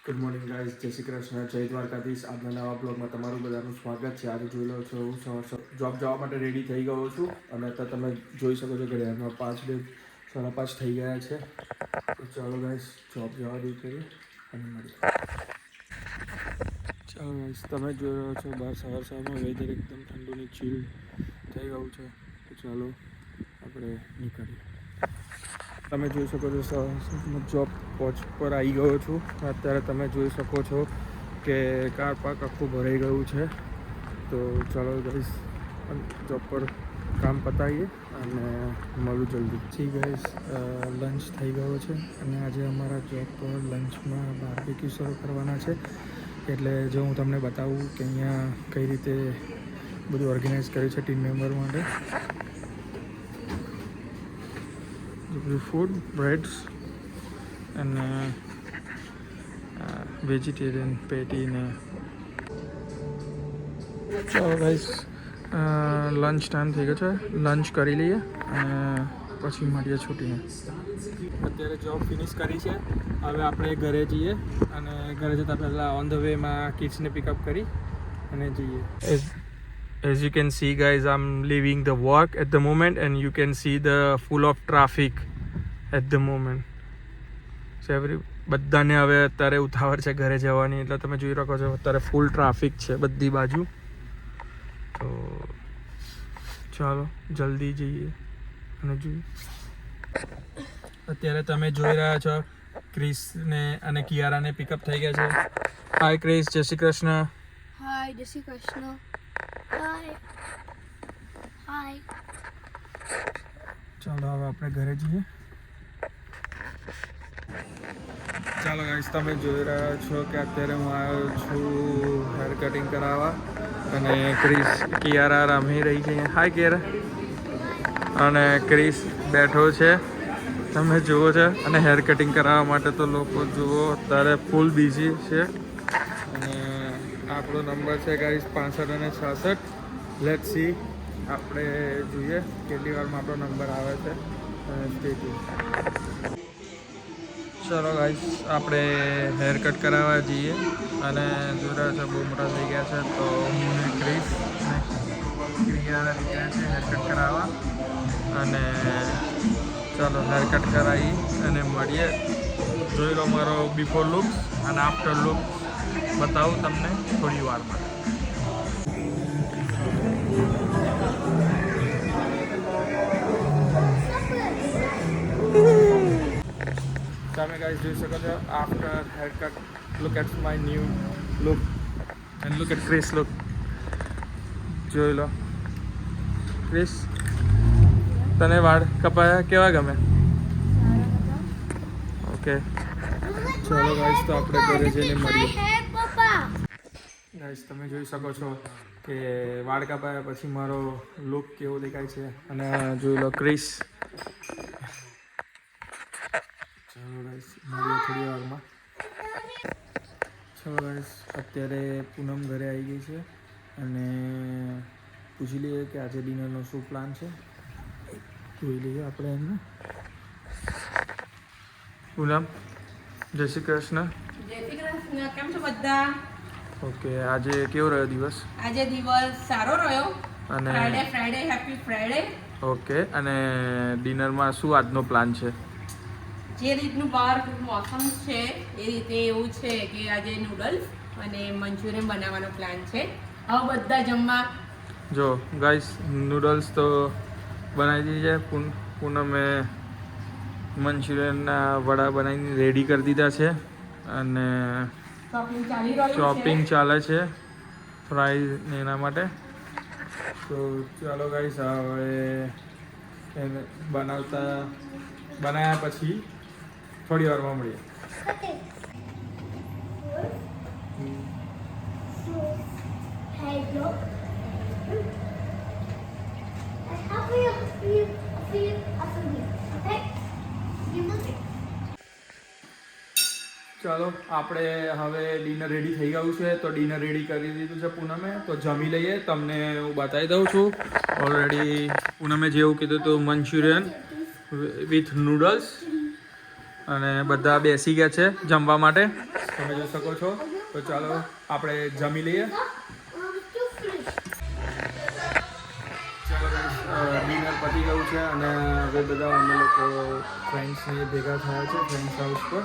Good morning guys, જય શ્રી કૃષ્ણ, જય દ્વારકાધીશ. આજના નવા બ્લોગમાં તમારું બધાનું સ્વાગત છે. આજે જોઈ લો છો હું જોબ જવા માટે રેડી થઈ ગયો છું અને અત્યારે તમે જોઈ શકો છો ઘડિયાળમાં 5:30 થઈ ગયા છે. તો ચાલો ગાઈઝ જોબ જવા દઈ કરીએ અને મળીએ. ચાલો ગાઈઝ, તમે જોઈ રહ્યો છો બહાર સવારમાં વેધર એકદમ ઠંડુ ને ચીલ થઈ ગયું છે. તો ચાલો આપણે નીકળીએ. તમે જોઈ શકો છો જોબ પહોંચ પર આવી ગયો છું. અત્યારે તમે જોઈ શકો છો કે કાર પાર્ક આખું ભરાઈ ગયું છે. તો ચાલો ગાઈસ જોબ પર કામ પતાવીએ અને મળું જલ્દી. જી ગાઈસ, લંચ થઈ ગયો છે અને આજે અમારા જોબ પર લંચમાં બાર્બીક્યુ સર્વ કરવાના છે. એટલે જો હું તમને બતાવું કે અહીંયા કઈ રીતે બધું ઓર્ગેનાઇઝ કર્યું છે ટીમ મેમ્બર માટે. ફૂડ, બ્રેડ્સ અને વેજીટેરિયન પેટી ને. ચાલો ગાઈસ, લંચ ટાઈમ થઈ ગયો છે. લંચ કરી લઈએ અને પછી મળીએ છૂટીને. અત્યારે જોબ ફિનિશ કરી છે. હવે આપણે ઘરે જઈએ અને ઘરે જતાં પહેલાં ઓન ધ વેમાં કિડ્સને પિકઅપ કરી અને જઈએ. As you can see guys, I'm leaving the work at the moment and you can see the full of traffic at the moment. So બધાને હવે અત્યારે ઉતાવળ છે ઘરે જવાની, એટલે તમે જોઈ શકો છો અત્યારે ફૂલ ટ્રાફિક છે બધી બાજુ. તો ચાલો જલ્દી જઈએ અને જોઈએ. અત્યારે તમે જોઈ રહ્યા છો ક્રિસને અને કિયારાને પિકઅપ થઈ ગયા છે. હાય ક્રિસ, જય શ્રી કૃષ્ણ. હાય, જય શ્રી કૃષ્ણ. હાય હાય. ચાલો હવે આપણે ઘરે જઈએ. ચાલો ગાઈસ, તમે જોઈ રહ્યા છો કે અત્યારે હું આવ્યો છું હેર કટિંગ કરાવવા અને ક્રિસ કિયારા રમી રહી છે. હાય કિયારા. અને ક્રિસ બેઠો છે, તમે જુઓ છો. અને હેર કટિંગ કરાવવા માટે તો લોકો જુઓ અત્યારે ફૂલ બિઝી છે. અને આપણો નંબર છે ગાઈસ 65 અને 66. લેટ્સ સી, આપણે જોઈએ કેટલી વારમાં આપણો નંબર આવે છે. ચલો ગાઈસ, આપણે હેર કટ કરાવવા જઈએ અને જોઈ રહ્યા છો બહુ મોટા થઈ ગયા છે. તો હું ને ક્રિસ ક્રિયાના નીકળ્યા છે હેર કટ કરાવવા અને ચાલો હેર કટ કરાવી અને મળીએ. જોઈ લો મારો બિફોર લુક અને આફ્ટર લુક બતાવું તમને થોડી વારમાં. તમે ગાઈસ જોઈ શકો છો after hair cut. Look at my new look and look at Chris look. જોઈ લો ક્રિસ, તને વાળ કપાયા કેવા ગમે? ઓકે ચાલો ગાઈસ, તો આપણે ઘરે જઈને મળીએ. ગાઈસ, તમે જોઈ શકો છો કે વાળ કપાયા પછી મારો લુક કેવો દેખાય છે. અને જોઈ લો ક્રિસ. ચાલો ગાઈસ, મળીએ થોડી વારમાં. ચાલો ગાઈસ, અત્યારે પૂનમ ઘરે આવી ગઈ છે અને પૂછી લઈએ કે આજે ડિનરનો શું પ્લાન છે. જોઈ લઈએ આપણે એમને. પૂનમ, જય શ્રી કૃષ્ણ. જય શ્રી કૃષ્ણ. કેમ છો બધા? ઓકે, આજે કેવો રહ્યો દિવસ? આજે દિવસ સારો રહ્યો. અને ફ્રાઈડે હેપી ફ્રાઈડે. ઓકે, અને ડિનરમાં શું આજનો પ્લાન છે? જે રીતનું બહાર મોસમ છે એ રીતે એવું છે કે આજે નૂડલ્સ અને મંચુરિયન બનાવવાનો પ્લાન છે. હવે બધા જમવા. જો ગાઈસ, નૂડલ્સ તો બનાવી દીધી છે. પૂનમે મંચુરિયનના વડા બનાવીને રેડી કરી દીધા છે અને શોપિંગ ચાલે છે ફ્રાઈઝ ને એના માટે. તો ચાલો ગાઈસ, હવે એને બનાવ્યા પછી થોડી વારમાં મળીએ. ચાલો, આપણે હવે ડિનર રેડી થઈ ગયું છે. તો ડિનર રેડી કરી દીધું છે પૂનમે. તો જમી લઈએ, તમને હું બતાવી દઉં છું. ઓલરેડી પૂનમે જેવું કીધું હતું મંચુરિયન વિથ નૂડલ્સ અને બધા બેસી ગયા છે જમવા માટે, તમે જોઈ શકો છો. તો ચાલો આપણે જમી લઈએ. ચાલો ડિનર પતી ગયું છે અને હવે બધા અમે લોકો ફ્રેન્ડ્સને ભેગા થયા છે ફ્રેન્ડ્સ હાઉસ પર.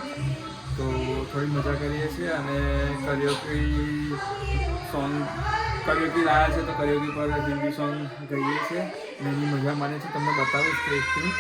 તો થોડી મજા કરીએ છીએ અને કરિયોકી લાવ્યા છે તો કરિયોકી પર હિન્દી સોંગ ગાઈએ છીએ અને એની મજા માને છે. તમને બતાવું કે એકથી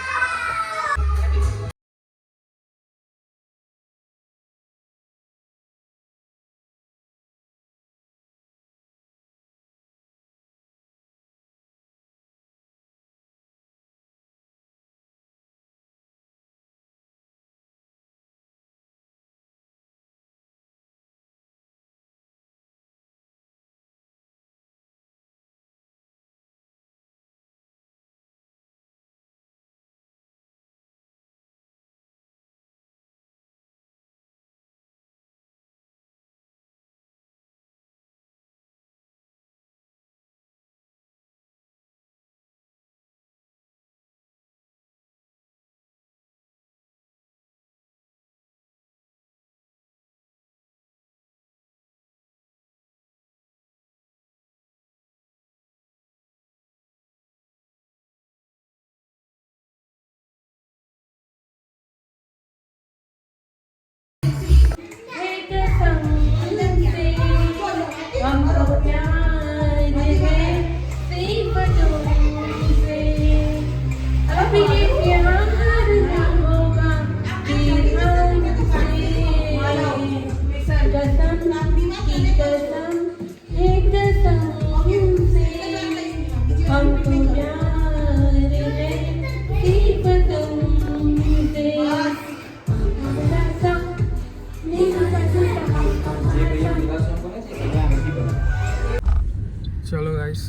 ચલો ગાઈસ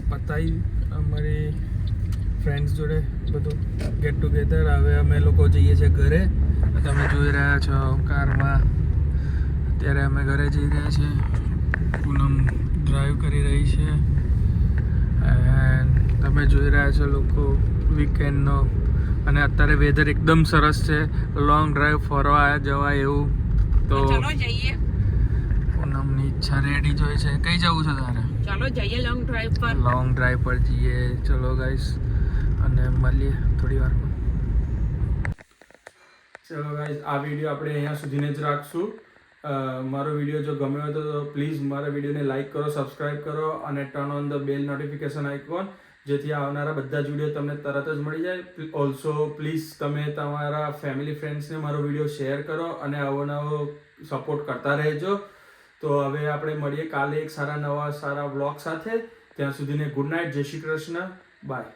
પતાઈ અમારી ફ્રેન્ડ્સ જોડે બધું ગેટ ટુગેધર. હવે અમે લોકો જઈએ છીએ ઘરે. તમે જોઈ રહ્યા છો કારમાં અત્યારે અમે ઘરે જઈ રહ્યા છીએ. પૂનમ ડ્રાઈવ કરી રહી છે એન્ડ તમે જોઈ રહ્યા છો લોકો વીકેન્ડનો. અને અત્યારે વેધર એકદમ સરસ છે, લોંગ ડ્રાઈવ ફરવા જવાય એવું. તો ચાલો જઈએ. પૂનમની ઈચ્છા રેડી જોઈ છે. કઈ જવું છે તારે? ચાલો જઈએ લોંગ ડ્રાઈવ પર. લોંગ ડ્રાઈવ પર જઈએ. ચલો ગાઈસ અને મળીએ થોડી વારમાં. ચલો ગાઈસ આ વિડીયો આપણે અહીંયા સુધીને જ રાખશું. મારો વિડીયો જો ગમ્યો હોય તો પ્લીઝ મારા વિડીયોને લાઈક કરો, સબસ્ક્રાઈબ કરો અને turn on the bell notification icon, જેથી આવનારા બધા જ વિડીયો તમને તરત જ મળી જાય. ઓલ્સો પ્લીઝ તમે તમારા ફેમિલી ફ્રેન્ડ્સને મારો વિડીયો શેર કરો અને આવો નવો સપોર્ટ કરતા રહેજો. તો હવે આપણે મળીએ કાલે એક સારા વ્લોગ સાથે. ત્યાં સુધીને ગુડ નાઇટ, જય શ્રી કૃષ્ણ, બાય.